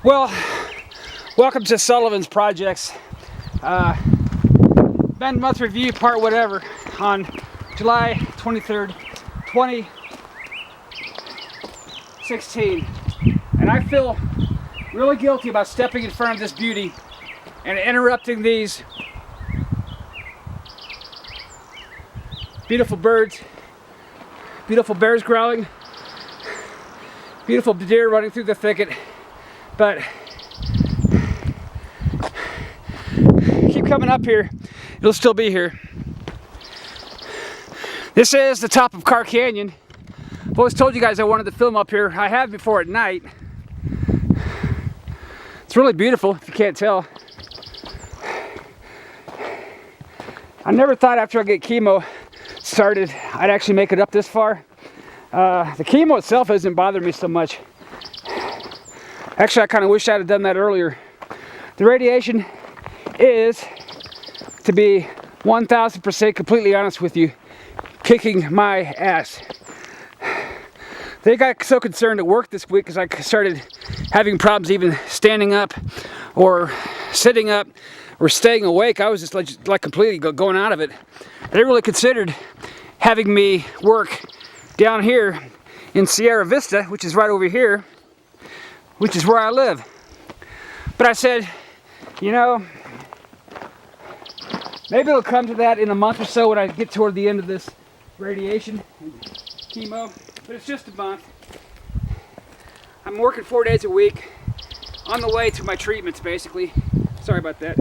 Well, welcome to Sullivan's Projects. Ben Month Review Part Whatever on July 23rd, 2016. And I feel really guilty about stepping in front of this beauty and interrupting these beautiful birds, beautiful bears growling, beautiful deer running through the thicket. But keep coming up here, it'll still be here. This is the top of Carr Canyon. I've always told you guys I wanted to film up here. I have before at night. It's really beautiful, if you can't tell. I never thought after I get chemo started I'd actually make it up this far. The chemo itself isn't bothering me so much. Actually, I kind of wish I'd have done that earlier. The radiation is, to be 1000% completely honest with you, kicking my ass. They got so concerned at work this week because I started having problems even standing up or sitting up or staying awake. I was just like completely going out of it. They really considered having me work down here in Sierra Vista, which is right over here, which is where I live. But I said, you know, maybe it'll come to that in a month or so when I get toward the end of this radiation and chemo, but it's just a month. I'm working 4 days a week on the way to my treatments, basically. Sorry about that.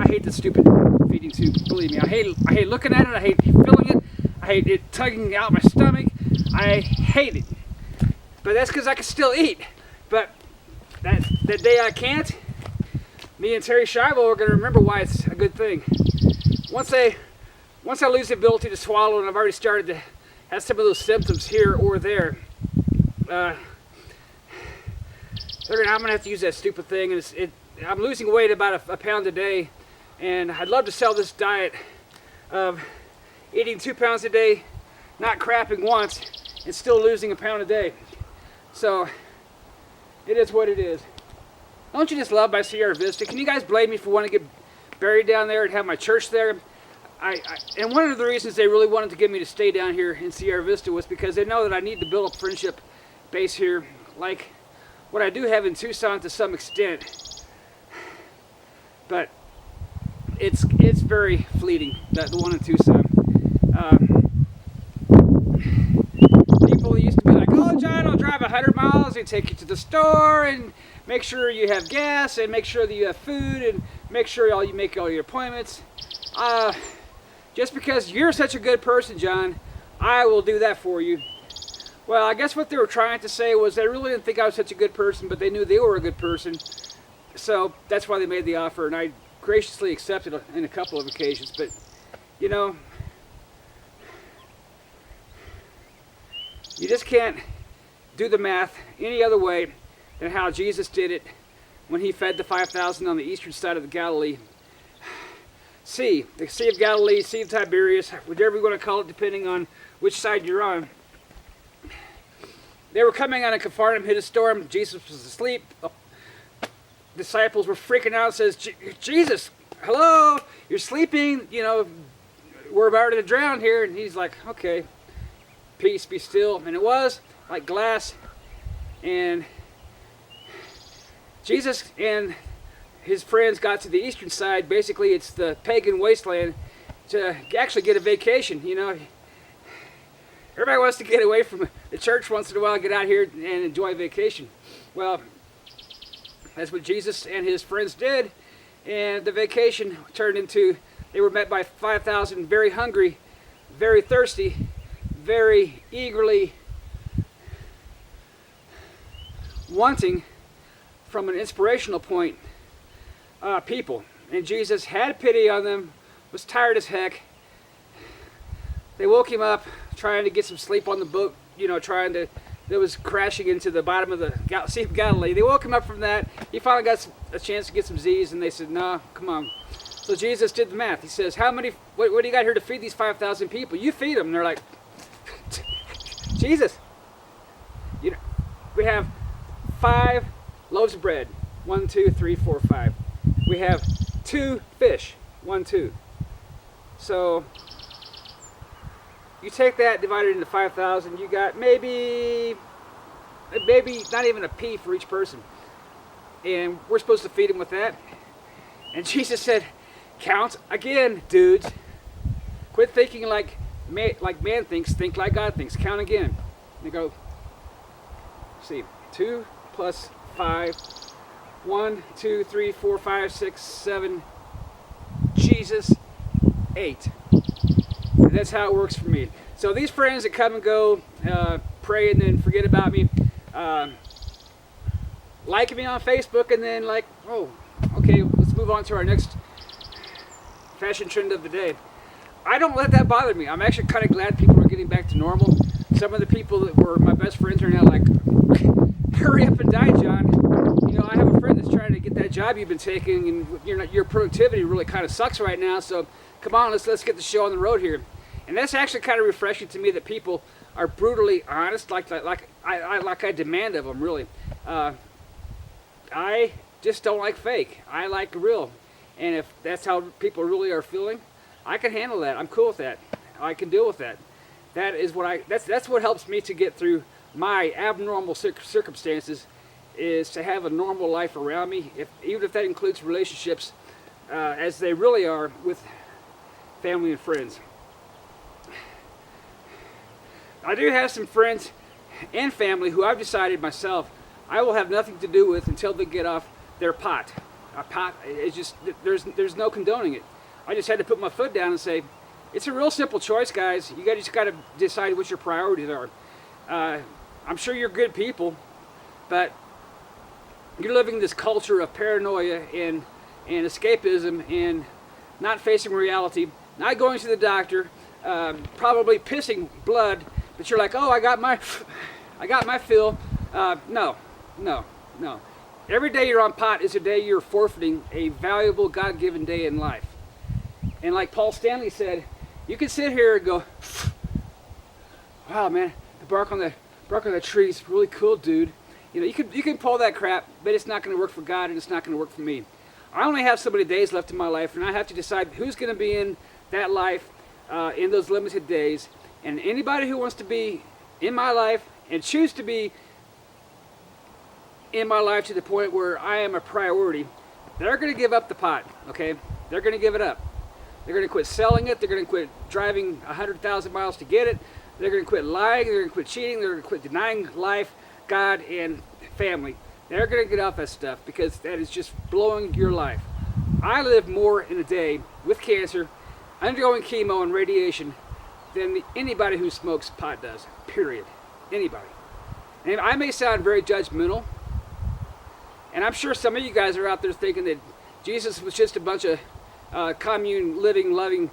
I hate this stupid feeding tube, believe me. I hate looking at it, I hate feeling it, I hate it tugging out my stomach. I hate it. But that's because I can still eat. But that day I can't, me and Terry Scheibel are going to remember why it's a good thing. Once I lose the ability to swallow, and I've already started to have some of those symptoms here or there, I'm going to have to use that stupid thing. And I'm losing weight about a pound a day, and I'd love to sell this diet of eating 2 pounds a day, not crapping once, and still losing a pound a day. So it is what it is. Don't you just love my Sierra Vista? Can you guys blame me for wanting to get buried down there and have my church there? And one of the reasons they really wanted to get me to stay down here in Sierra Vista was because they know that I need to build a friendship base here, like what I do have in Tucson to some extent. But it's very fleeting, the one in Tucson. People used to be like, oh, John, I'll drive 100 miles and take you to the store and make sure you have gas and make sure that you have food and make sure you make all your appointments. Just because you're such a good person, John, I will do that for you. Well, I guess what they were trying to say was they really didn't think I was such a good person, but they knew they were a good person. So that's why they made the offer, and I graciously accepted it in a couple of occasions. But, you know, you just can't do the math any other way than how Jesus did it when he fed the 5,000 on the eastern side of the Galilee. The Sea of Galilee, Sea of Tiberias, whatever you want to call it, depending on which side you're on. They were coming out of Capharnaum, hit a storm. Jesus was asleep. Disciples were freaking out. Says, Jesus, hello, you're sleeping. You know, we're about to drown here. And he's like, okay, peace, be still. And it was like glass. And Jesus and his friends got to the eastern side. Basically, it's the pagan wasteland to actually get a vacation. You know, everybody wants to get away from the church once in a while, get out here and enjoy a vacation. Well, that's what Jesus and his friends did, and the vacation turned into, they were met by 5,000 very hungry, very thirsty, very eagerly wanting, from an inspirational point, people. And Jesus had pity on them, was tired as heck. They woke him up trying to get some sleep on the boat, you know, that was crashing into the bottom of the Sea of Galilee. They woke him up from that. He finally got a chance to get some Z's, and they said, no, come on. So Jesus did the math. He says, what do you got here to feed these 5,000 people? You feed them. And they're like, Jesus, you know, we have 5 loaves of bread 1, 2, 3, 4, 5. We have 2 fish. 1, 2. So you take that divided into 5,000, you got maybe not even a pea for each person. And we're supposed to feed them with that. And Jesus said, count again, dudes. Quit thinking like man thinks, think like God thinks. Count again. And they go, see, 2 plus 5, 1, 2, 3, 4, 5, 6, 7, Jesus, 8. And that's how it works for me. So these friends that come and go, pray and then forget about me, like me on Facebook and then like, oh, okay, let's move on to our next fashion trend of the day. I don't let that bother me. I'm actually kind of glad people are getting back to normal. Some of the people that were my best friends are now like, hurry up and die, John. You know, I have a friend that's trying to get that job you've been taking, and your productivity really kind of sucks right now. So come on, let's get the show on the road here. And that's actually kind of refreshing to me that people are brutally honest, like I demand of them. Really, I just don't like fake. I like real. And if that's how people really are feeling, I can handle that. I'm cool with that. I can deal with that. That is what that's what helps me to get through my abnormal circumstances, is to have a normal life around me, even if that includes relationships as they really are with family and friends. I do have some friends and family who I've decided myself I will have nothing to do with until they get off their pot. A pot is just, there's no condoning it. I just had to put my foot down and say, it's a real simple choice, guys. You just got to decide what your priorities are. I'm sure you're good people, but you're living this culture of paranoia and escapism and not facing reality, not going to the doctor, probably pissing blood, but you're like, oh, I got my fill. No. Every day you're on pot is a day you're forfeiting a valuable God-given day in life. And like Paul Stanley said, you can sit here and go, wow, man, the bark on the tree is really cool, dude. You know, you can pull that crap, but it's not going to work for God and it's not going to work for me. I only have so many days left in my life, and I have to decide who's going to be in that life in those limited days. And anybody who wants to be in my life and choose to be in my life to the point where I am a priority, they're going to give up the pot, okay? They're going to give it up. They're going to quit selling it. They're going to quit driving 100,000 miles to get it. They're going to quit lying. They're going to quit cheating. They're going to quit denying life, God, and family. They're going to get off that stuff because that is just blowing your life. I live more in a day with cancer, undergoing chemo and radiation than anybody who smokes pot does, period. Anybody. And I may sound very judgmental, and I'm sure some of you guys are out there thinking that Jesus was just a bunch of commune living, loving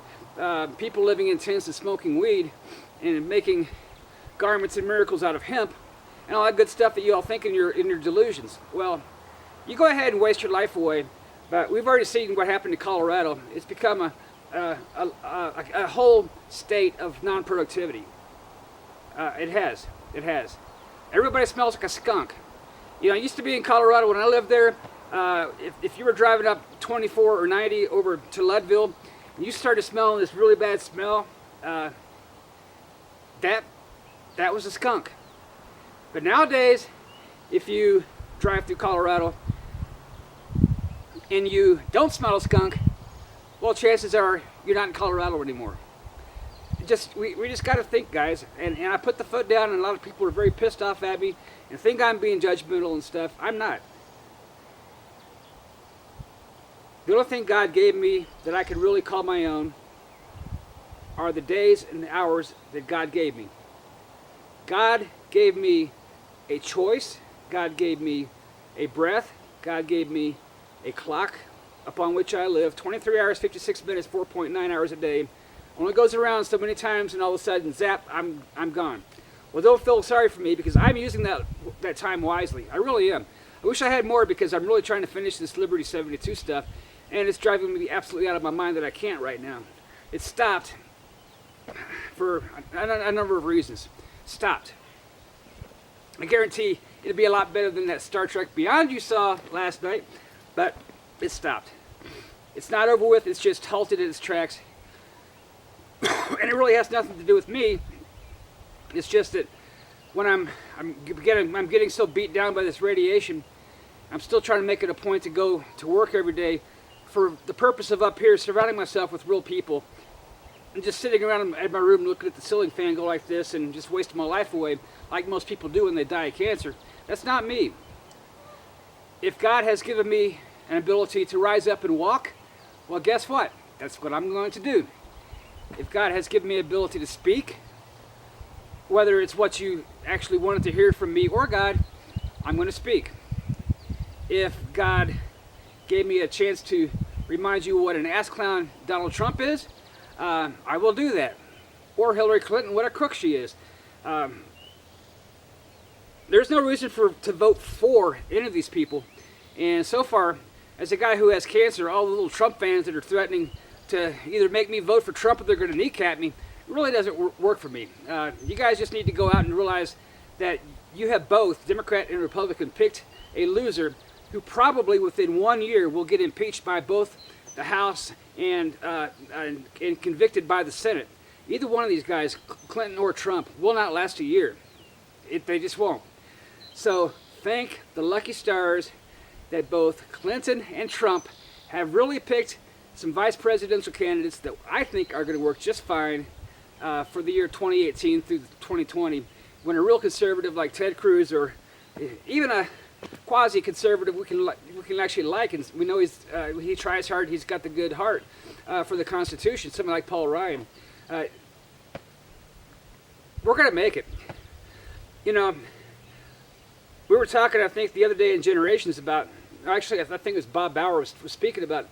people living in tents and smoking weed and making garments and miracles out of hemp and all that good stuff that you all think in your delusions. Well, you go ahead and waste your life away, but we've already seen what happened to Colorado. It's become a whole state of non-productivity. It has. Everybody smells like a skunk. You know, I used to be in Colorado when I lived there. If you were driving up 24 or 90 over to Leadville, and you started smelling this really bad smell, that was a skunk. But nowadays, if you drive through Colorado and you don't smell a skunk, well, chances are you're not in Colorado anymore. We just got to think, guys. And I put the foot down, and a lot of people are very pissed off at me and think I'm being judgmental and stuff. I'm not. The only thing God gave me that I can really call my own are the days and the hours that God gave me. God gave me a choice. God gave me a breath. God gave me a clock upon which I live. 23 hours, 56 minutes, 4.9 hours a day. Only goes around so many times, and all of a sudden, zap, I'm gone. Well, don't feel sorry for me because I'm using that time wisely. I really am. I wish I had more because I'm really trying to finish this Liberty 72 stuff, and it's driving me absolutely out of my mind that I can't right now. It stopped for a number of reasons. Stopped. I guarantee it'd be a lot better than that Star Trek Beyond you saw last night, but it stopped. It's not over with, it's just halted in its tracks. And it really has nothing to do with me. It's just that when I'm getting so beat down by this radiation, I'm still trying to make it a point to go to work every day for the purpose of up here surrounding myself with real people and just sitting around in my room looking at the ceiling fan go like this and just wasting my life away like most people do when they die of cancer. That's not me. If God has given me an ability to rise up and walk, well, guess what? That's what I'm going to do. If God has given me the ability to speak, whether it's what you actually wanted to hear from me or God, I'm going to speak. If God gave me a chance to remind you what an ass clown Donald Trump is, I will do that. Or Hillary Clinton, what a crook she is. There's no reason to vote for any of these people. And so far, as a guy who has cancer, all the little Trump fans that are threatening to either make me vote for Trump or they're going to kneecap me, it really doesn't work for me. You guys just need to go out and realize that you have both, Democrat and Republican, picked a loser who probably within 1 year will get impeached by both the House and convicted by the Senate. Either one of these guys, Clinton or Trump, will not last a year. They just won't. So thank the lucky stars that both Clinton and Trump have really picked some vice presidential candidates that I think are going to work just fine for the year 2018 through 2020, when a real conservative like Ted Cruz or even a quasi-conservative we can actually like, and we know he tries hard, he's got the good heart for the Constitution, something like Paul Ryan. We're going to make it. You know, we were talking, I think, the other day in Generations about, actually I think it was Bob Bauer was speaking about